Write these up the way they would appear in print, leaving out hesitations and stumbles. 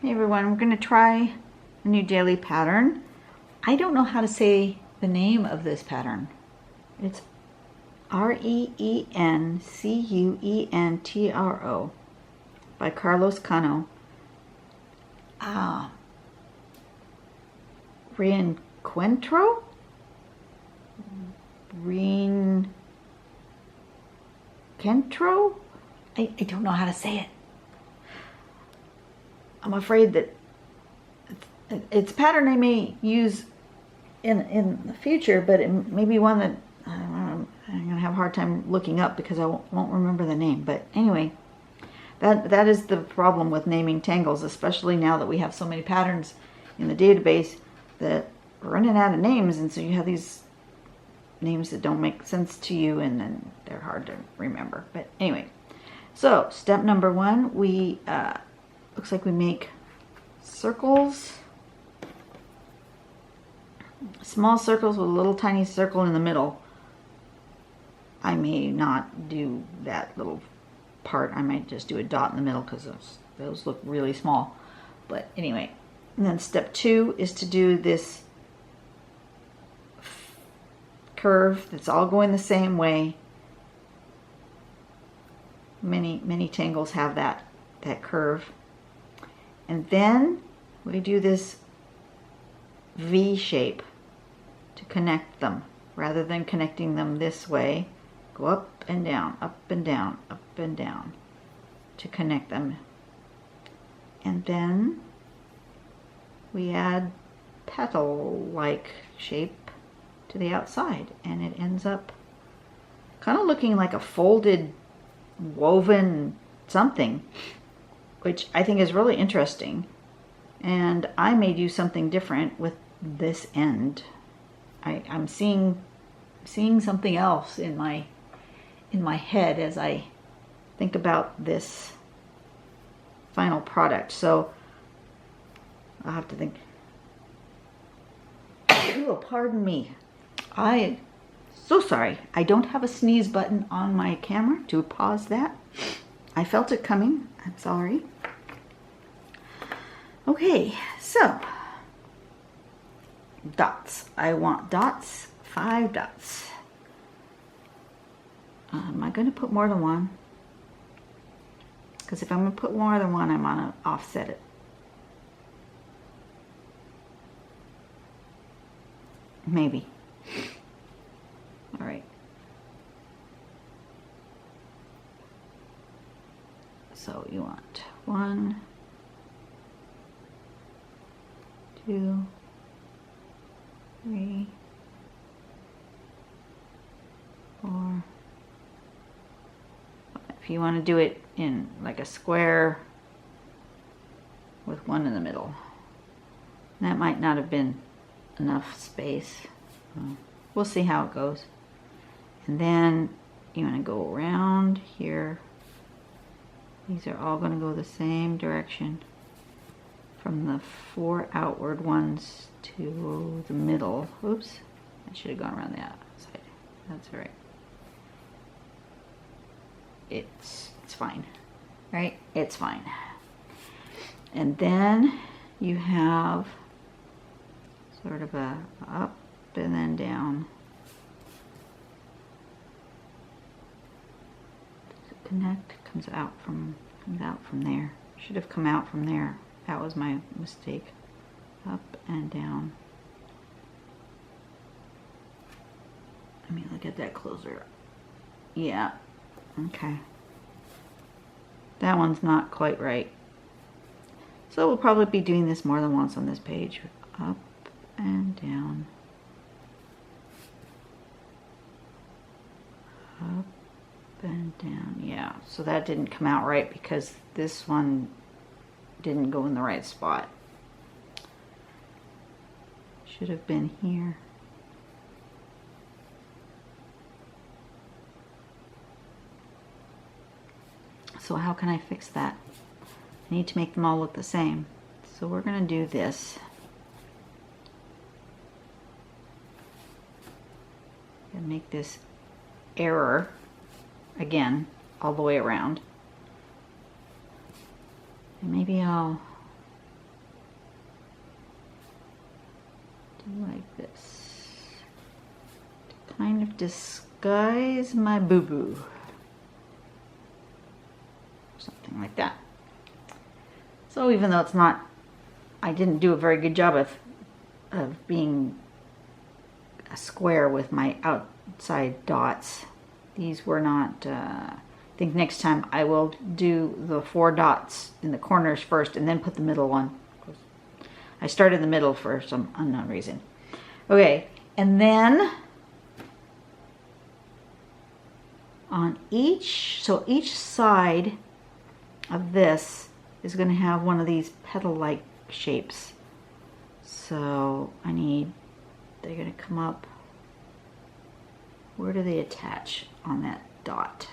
Hey everyone, we're going to try a new daily pattern. I don't know how to say the name of this pattern. It's Reencuentro by Carlos Cano. Reencuentro? Reencuentro? I don't know how to say it. I'm afraid that it's a pattern I may use in the future, but it may be one that I'm going to have a hard time looking up because I won't remember the name. But anyway, that is the problem with naming tangles, especially now that we have so many patterns in the database that we're running out of names, and so you have these names that don't make sense to you, and then they're hard to remember. But anyway, so step number one, we looks like we make circles, small circles with a little tiny circle in the middle. I may not do that little part. I might just do a dot in the middle because those look really small. But anyway, and then step two is to do this curve that's all going the same way. Many tangles have that curve. And then we do this V shape to connect them. Rather than connecting them this way, go up and down, up and down, up and down to connect them. And then we add petal-like shape to the outside, and it ends up kind of looking like a folded, woven something, which I think is really interesting. And I may do something different with this end. I'm seeing something else in my head as I think about this final product. So I'll have to think. Oh, pardon me. So sorry. I don't have a sneeze button on my camera to pause that. I felt it coming. I'm sorry. Okay, so dots. I want dots, 5 dots. Am I going to put more than one? Because if I'm going to put more than one, I'm going to offset it. Maybe. All right. So you want 1, 2, 3, 4. If you want to do it in like a square with 1 in the middle, that might not have been enough space. We'll see how it goes. And then you want to go around here. These are all going to go the same direction from the 4 outward ones to the middle. Oops, I should have gone around the outside. That's all right. It's fine, right? It's fine. And then you have sort of a up and then down. Does it connect? Comes out from there. Should have come out from there. That was my mistake. Up and down. Let me look at that closer. Yeah. Okay. That one's not quite right. So we'll probably be doing this more than once on this page. Up and down. Up and down. Yeah, so that didn't come out right because this one didn't go in the right spot. Should have been here. So how can I fix that? I need to make them all look the same. So we're going to do this. And make this error again all the way around. And maybe I'll like this to kind of disguise my boo-boo. Something like that. So even though it's not, I didn't do a very good job of being a square with my outside dots. These were not, I think next time I will do the 4 dots in the corners first and then put the middle one. I started the middle for some unknown reason. Okay, and then on each side of this is going to have one of these petal-like shapes. So they're going to come up. Where do they attach on that dot?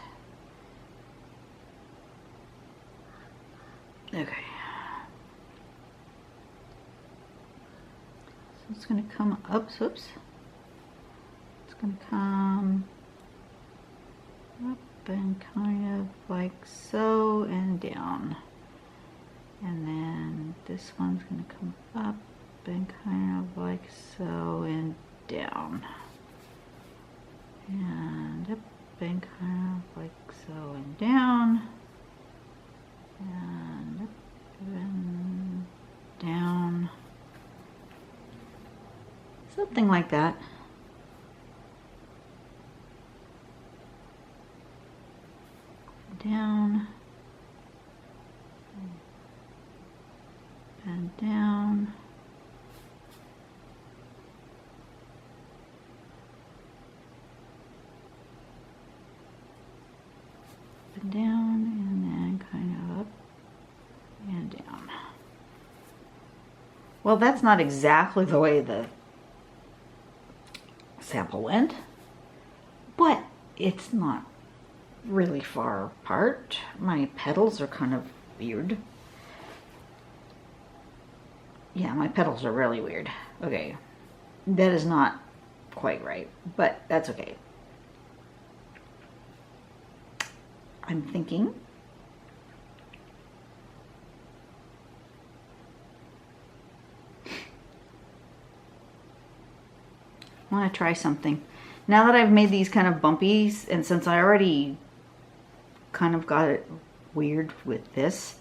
Okay. So it's going to come up, oops. It's going to come up and kind of like so and down. And then this one's going to come up and kind of like so and down. And up and kind of like so and down. And up and down. Something like that. Down. And down. And down, and then kind of up and down. Well, that's not exactly the way the sample went, but it's not really far apart. My petals are kind of weird. Yeah, my petals are really weird. Okay, that is not quite right, but that's okay. I'm thinking I want to try something. Now that I've made these kind of bumpies, and since I already kind of got it weird with this,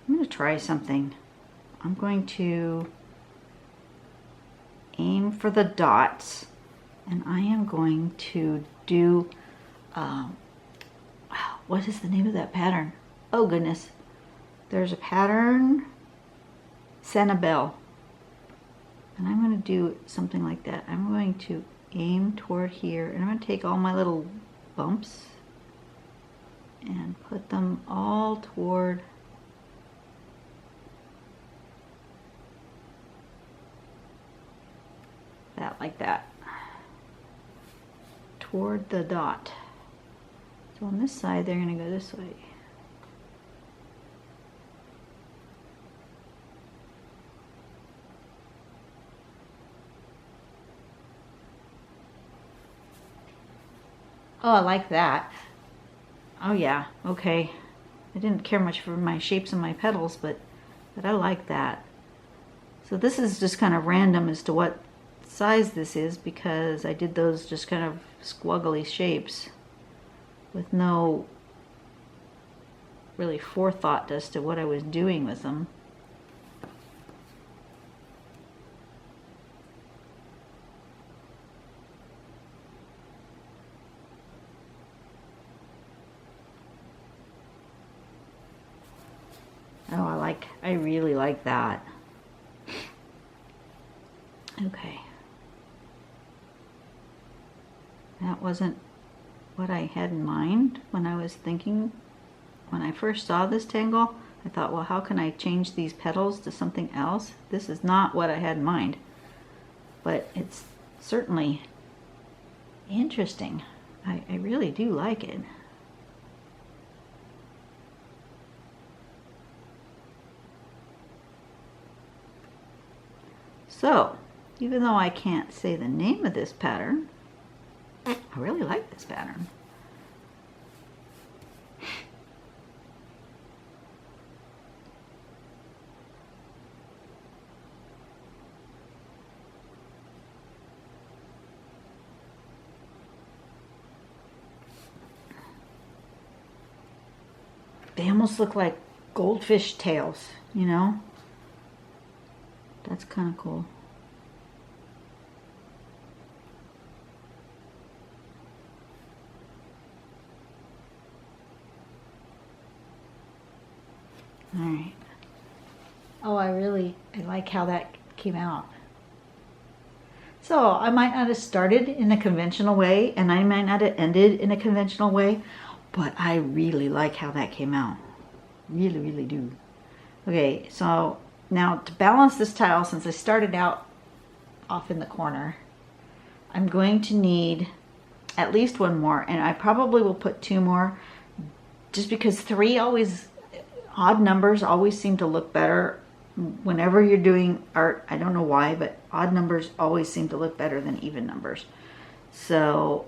I'm going to try something. I'm going to aim for the dots, and I am going to do, what is the name of that pattern? Oh goodness. There's a pattern, Sanibel. And I'm going to do something like that. I'm going to aim toward here, and I'm going to take all my little bumps and put them all toward that, like that, toward the dot. So on this side, they're going to go this way. Oh, I like that. Oh yeah, okay. I didn't care much for my shapes and my petals, but I like that. So this is just kind of random as to what size this is, because I did those just kind of squiggly shapes with no really forethought as to what I was doing with them. Oh, I really like that. Okay. That wasn't what I had in mind when I was thinking. When I first saw this tangle, I thought, well, how can I change these petals to something else? This is not what I had in mind. But it's certainly interesting. I really do like it. So, even though I can't say the name of this pattern, I really like this pattern. They almost look like goldfish tails, you know? That's kind of cool. All right. Oh, I like how that came out. So I might not have started in a conventional way, and I might not have ended in a conventional way, but I really like how that came out. Really, really do. Okay, so now to balance this tile, since I started out off in the corner, I'm going to need at least one more, and I probably will put two more, just because odd numbers always seem to look better. Whenever you're doing art, I don't know why, but odd numbers always seem to look better than even numbers. So,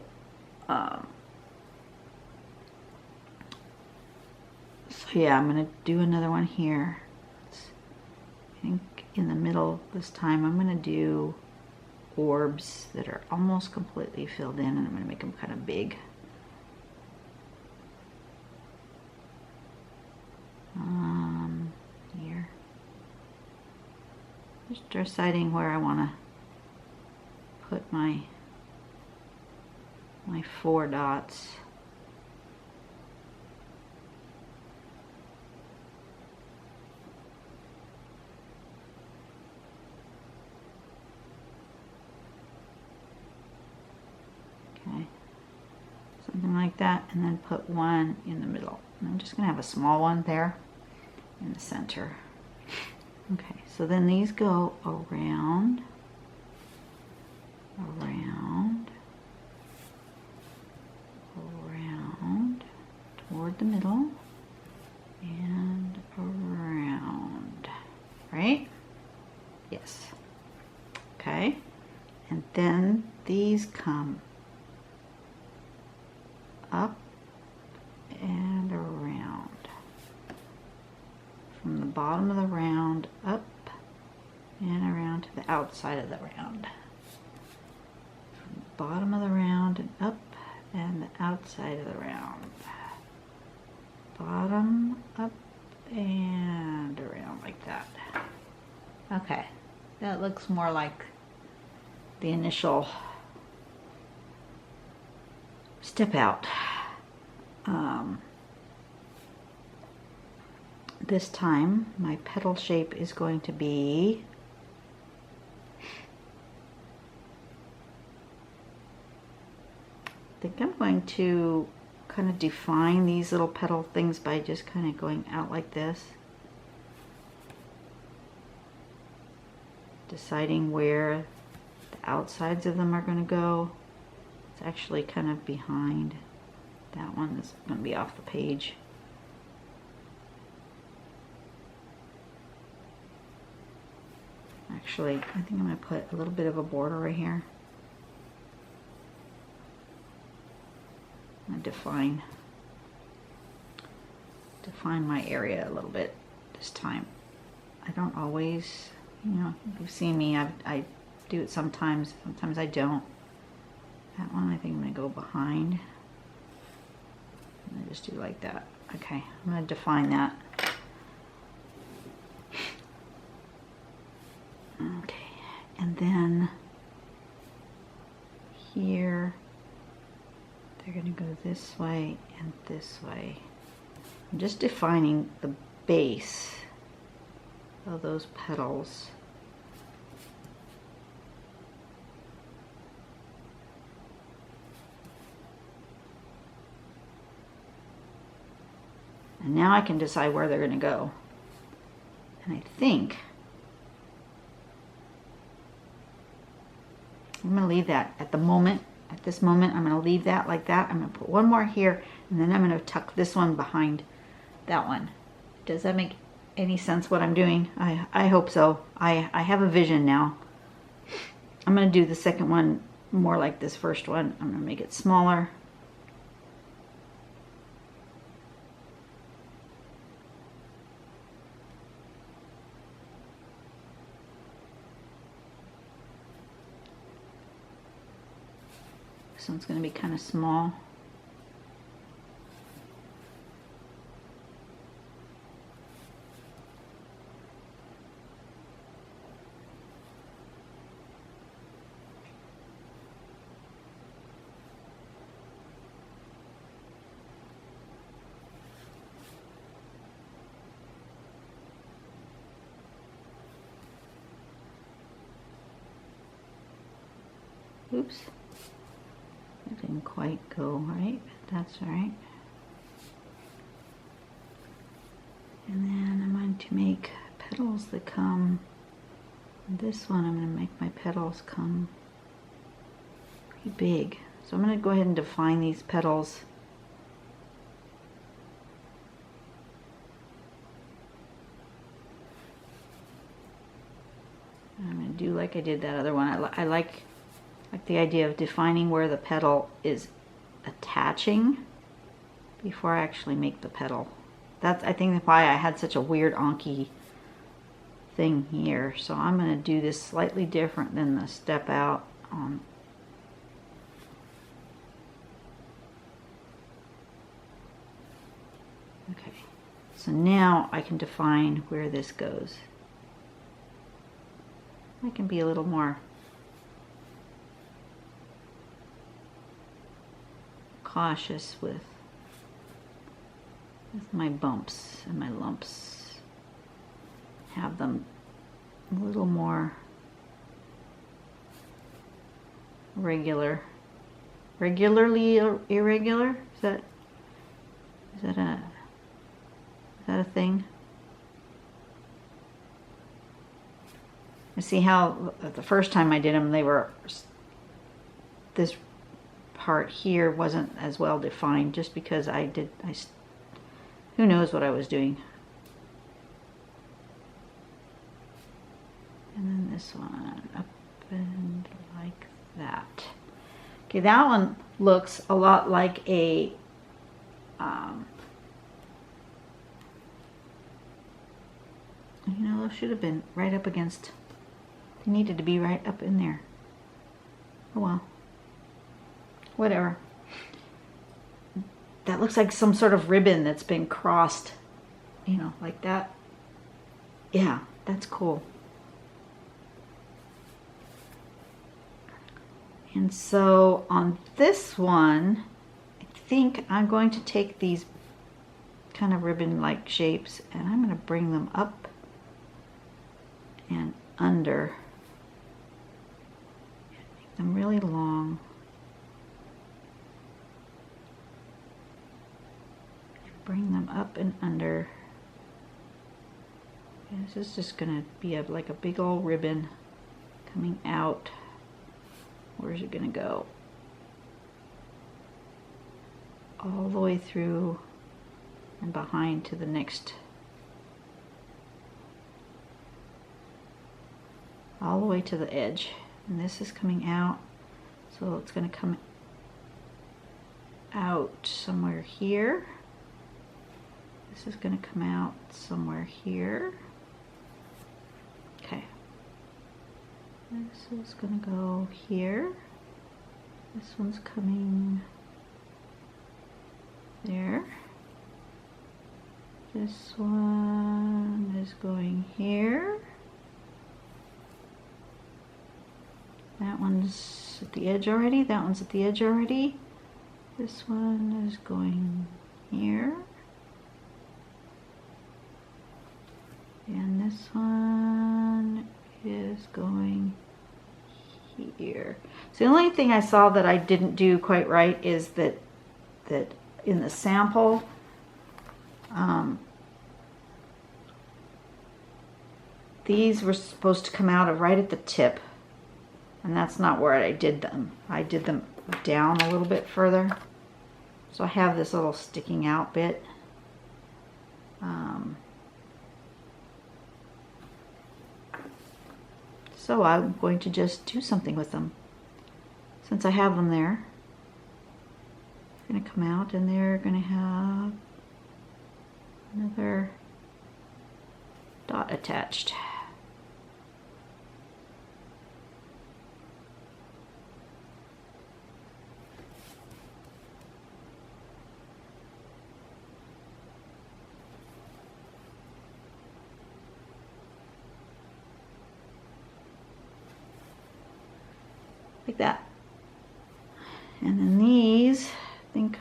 yeah, I'm going to do another one here. I think in the middle this time I'm going to do orbs that are almost completely filled in, and I'm going to make them kind of big. Here. Just deciding where I want to put my 4 dots. Okay, something like that, and then put one in the middle. And I'm just going to have a small one there in the center. Okay, so then these go around, toward the middle, and around, right? Yes. Okay, and then these come up and around. From the bottom of the round up and around to the outside of the round. From the bottom of the round and up and the outside of the round. Bottom, up, and around like that. Okay, that looks more like the initial step out. This time my petal shape is going to be I think I'm going to kind of define these little petal things by just kind of going out like this, deciding where the outsides of them are going to go. It's actually kind of behind that one that's going to be off the page. Actually, I think I'm going to put a little bit of a border right here. I'm going to define my area a little bit this time. I don't always, you know, you've seen me, I do it sometimes I don't. That one I think I'm going to go behind. And I just do like that. Okay, I'm going to define that. Okay, and then here they're going to go this way and this way. I'm just defining the base of those petals. And now I can decide where they're going to go. And I think I'm going to leave that at the moment. At this moment, I'm going to leave that like that. I'm going to put one more here, and then I'm going to tuck this one behind that one. Does that make any sense what I'm doing? I hope so. I have a vision now. I'm going to do the second one more like this first one. I'm going to make it smaller. This one's going to be kind of small. Oops. That didn't quite go right. That's all right. And then I'm going to make petals that come. This one I'm going to make my petals come pretty big. So I'm going to go ahead and define these petals. I'm going to do like I did that other one. I like the idea of defining where the petal is attaching before I actually make the petal. That's, I think, why I had such a weird Anki thing here. So I'm going to do this slightly different than the step out on. Okay, so now I can define where this goes. I can be a little more cautious with my bumps and my lumps. Have them a little more regularly irregular. Is that a thing? I see how the first time I did them, they were, this part here wasn't as well defined, just because who knows what I was doing. And then this one up and like that. Okay, that one looks a lot like a you know, those should have been right up against. They needed to be right up in there. Oh well. Whatever. That looks like some sort of ribbon that's been crossed. You know, like that. Yeah, that's cool. And so on this one, I think I'm going to take these kind of ribbon-like shapes and I'm going to bring them up and under. Make them really long. Bring them up and under. And this is just going to be like a big old ribbon coming out. Where's it going to go? All the way through and behind to the next. All the way to the edge. And this is coming out. So it's going to come out somewhere here. This is going to come out somewhere here. Okay. This is going to go here. This one's coming there. This one is going here. That one's at the edge already. That one's at the edge already. This one is going here. And this one is going here. So the only thing I saw that I didn't do quite right is that in the sample, these were supposed to come out of right at the tip, and that's not where I did them. I did them down a little bit further. So I have this little sticking out bit. So I'm going to just do something with them. Since I have them there, they're going to come out and they're going to have another dot attached. Like that. And then these, I think,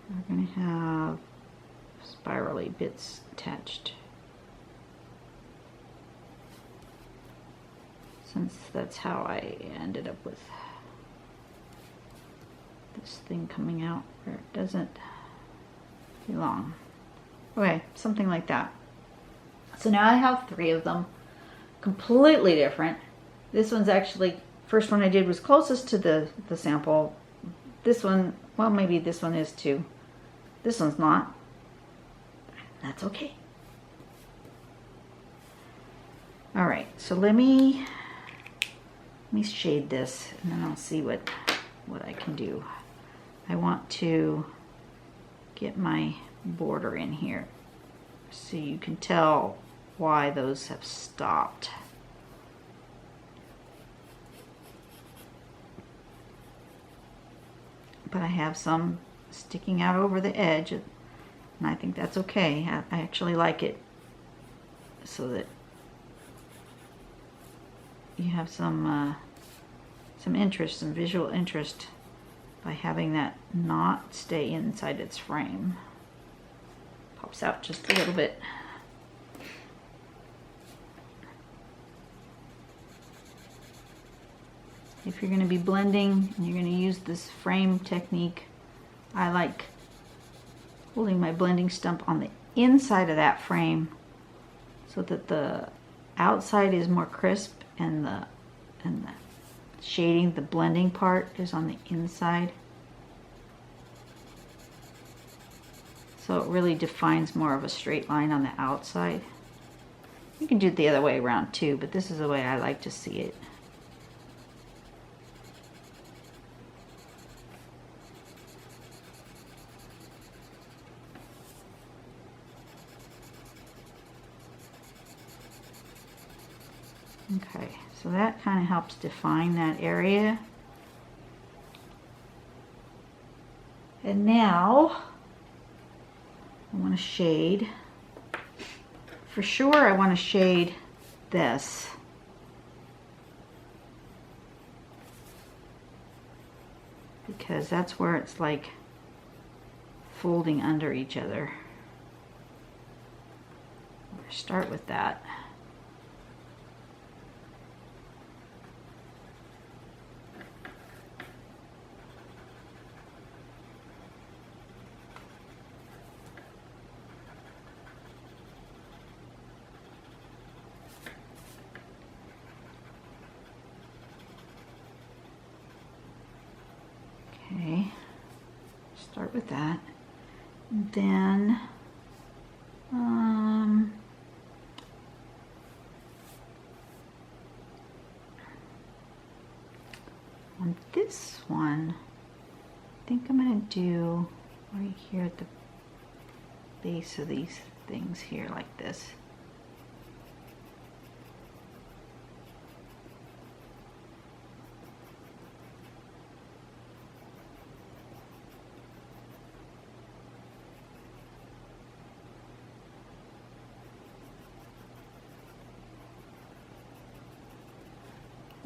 are going to have spirally bits attached. since that's how I ended up with this thing coming out where it doesn't belong. Okay, something like that. So now I have 3 of them, completely different. This one's actually, first one I did was closest to the sample. This one, well, maybe this one is too. This one's not. That's okay. All right, so let me shade this, and then I'll see what I can do. I want to get my border in here so you can tell why those have stopped. But I have some sticking out over the edge, and I think that's okay. I actually like it so that you have some interest, some visual interest by having that knot stay inside its frame. Pops out just a little bit. If you're going to be blending and you're going to use this frame technique, I like holding my blending stump on the inside of that frame so that the outside is more crisp and the shading, the blending part is on the inside. So it really defines more of a straight line on the outside. You can do it the other way around too, but this is the way I like to see it. Okay, so that kind of helps define that area. And now I want to shade. For sure I want to shade this. Because that's where it's like folding under each other. I'll start with that. Okay, start with that. And then on this one, I think I'm going to do right here at the base of these things here like this.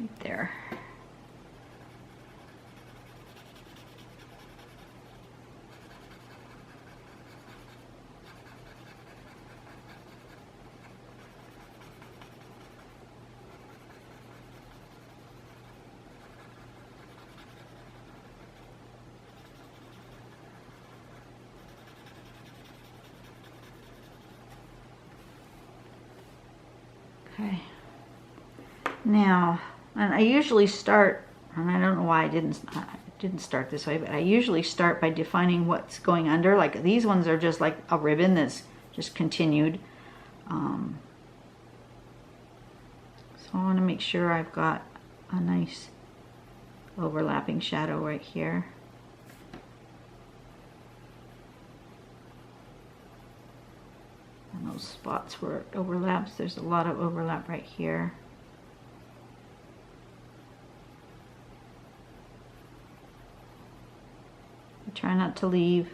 Right there. Okay. Now, and I usually start, and I don't know why I didn't start this way, but I usually start by defining what's going under. Like these ones are just like a ribbon that's just continued. So I want to make sure I've got a nice overlapping shadow right here. And those spots where it overlaps, there's a lot of overlap right here. Try not to leave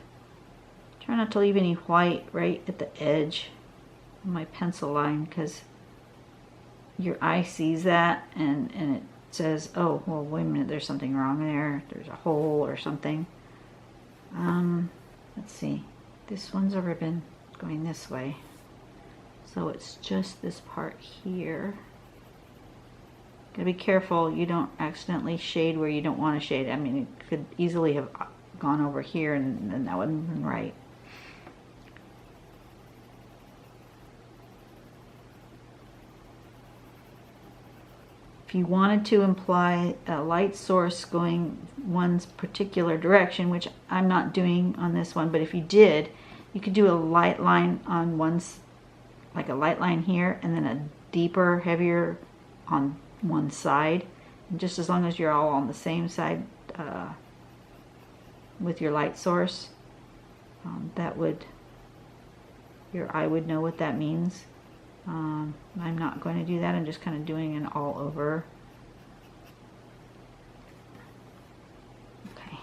any white right at the edge of my pencil line, because your eye sees that and it says, oh, well, wait a minute, there's something wrong there. There's a hole or something. Let's see. This one's a ribbon going this way. So it's just this part here. Gotta be careful you don't accidentally shade where you don't want to shade. I mean, it could easily have gone over here and then that wouldn't have been right. If you wanted to imply a light source going one's particular direction, which I'm not doing on this one, but if you did, you could do a light line on one's, like a light line here, and then a deeper, heavier on one side. And just as long as you're all on the same side with your light source, that would, your eye would know what that means. I'm not going to do that. I'm just kind of doing an all over. Okay.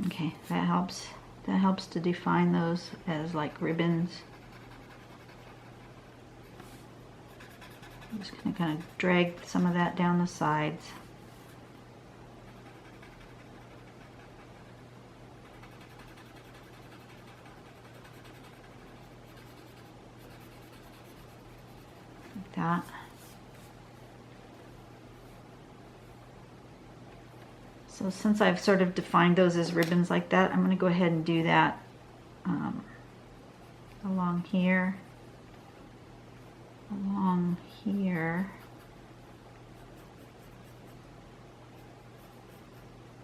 Okay, that helps. That helps to define those as like ribbons. I'm just going to kind of drag some of that down the sides. Like that. So since I've sort of defined those as ribbons like that, I'm going to go ahead and do that along here, along here,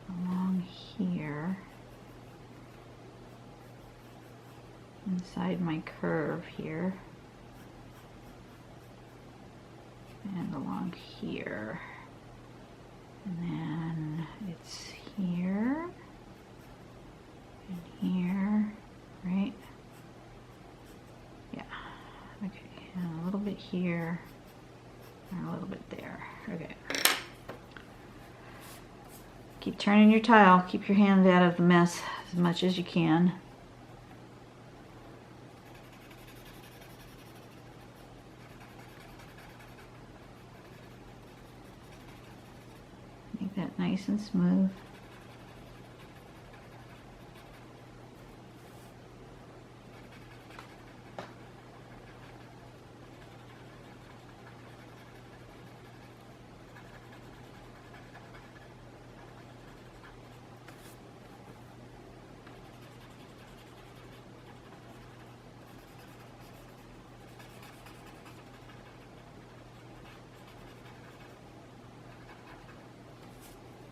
along here, inside my curve here, and along here. And then it's here and here, right? Yeah, okay, and a little bit here and a little bit there. Okay. Keep turning your tile, keep your hand out of the mess as much as you can. Make that nice and smooth.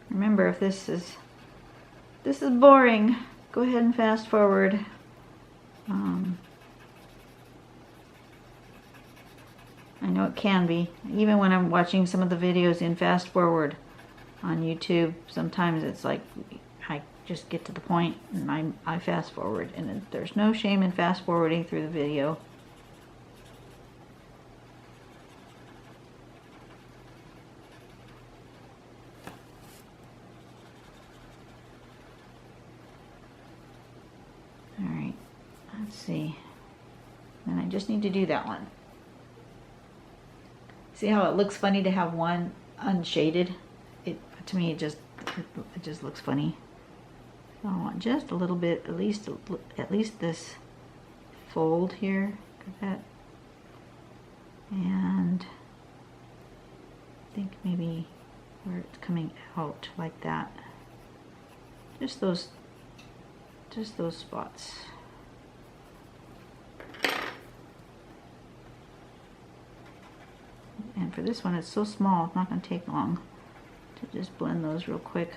Remember, if this is boring, go ahead and fast forward. I know it can be. Even when I'm watching some of the videos in fast forward on YouTube, sometimes it's like I just get to the point and I fast forward, and there's no shame in fast forwarding through the video. Let's see. And I just need to do that one. See how it looks funny to have one unshaded? To me, it just looks funny. So I want just a little bit, at least this fold here. Look at that. And I think maybe where it's coming out like that. Just those spots. And for this one, it's so small, it's not going to take long to just blend those real quick.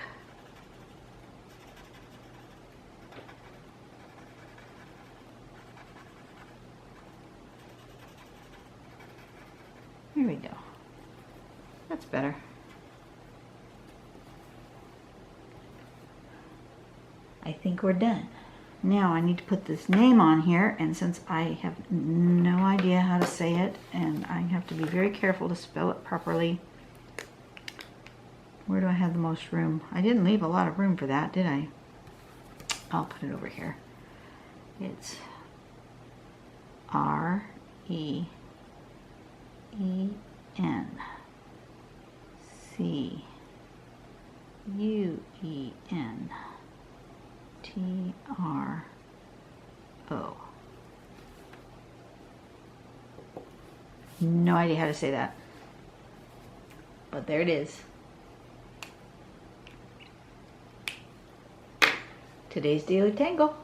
Here we go. That's better. I think we're done. Now I need to put this name on here, and since I have no idea how to say it, and I have to be very careful to spell it properly. Where do I have the most room? I didn't leave a lot of room for that, did I? I'll put it over here. It's Reencuentro. No idea how to say that. But there it is. Today's Daily Tangle.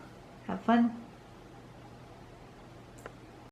Have fun.